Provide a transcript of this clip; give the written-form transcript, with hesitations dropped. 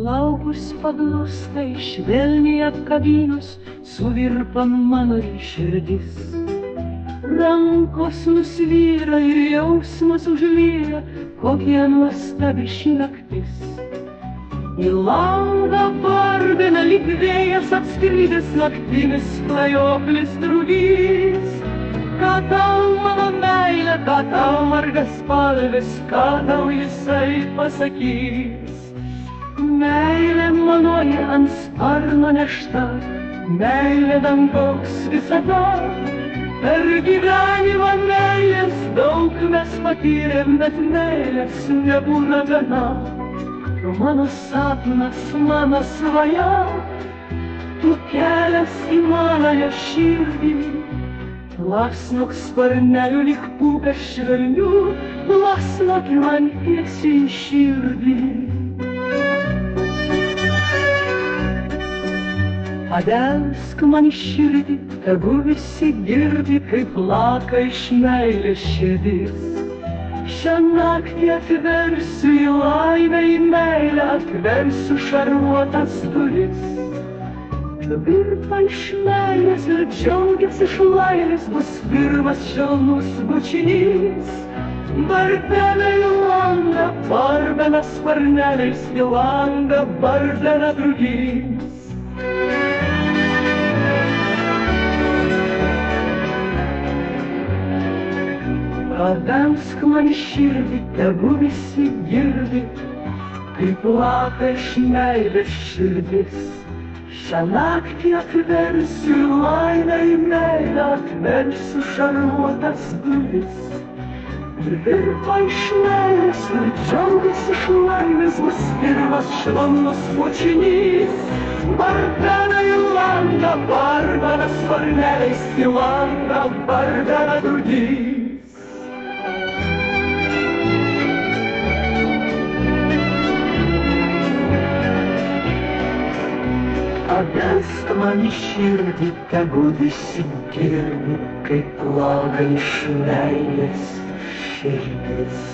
Plaukus paglostai švelniai apkabinus, suvirpa mano širdis. Rankos nusvyra ir jausmas užlieja, kokia nuostabi ši naktis. Į langą barbena lyg vėjas atskridęs naktimis klajoklis drugys. Ką tau mano meilė, ką tau margas spalvis, ką tau jisai pasakys. Meilė manoji ant sparno nešta, meilė dangaus visada. Per gyvenimą meilės daug mes patyrėm, bet meilės nebūna gana. Tu mano sapnas, mano svaja, tu kelias į manąją širdį. Plasnok sparnelių lyg pūpė švelnių, plasnok man tiesiai į širdį. Pabelsk man į širdį, tegu visi girdi, kaip plaka iš meilės širdis. Šią naktį atversiu į laimę, į meilę, atversiu šarvuotas duris. Tu virpa iš meilės ir džiaugiasi iš laimės, bus pirmas švelnus bučinys. Barbena į langą, barbena sparneliais į langą, barbena drugys. Pabelsk man į širdį, tegu visi girdi, kaip plaka iš meilės širdis. Šią naktį atversiu į laimę, į meilę, atversiu šarvuotas duris. Ir virpa iš meilės ir džiaugiasi iš laimės, bus pirmas švelnus bučinys. Barbena į langą, barbena sparneliais į langą, barbena drugys. Pabelsk man į širdį, tegu visi girdi, kaip plaka iš meilės širdis.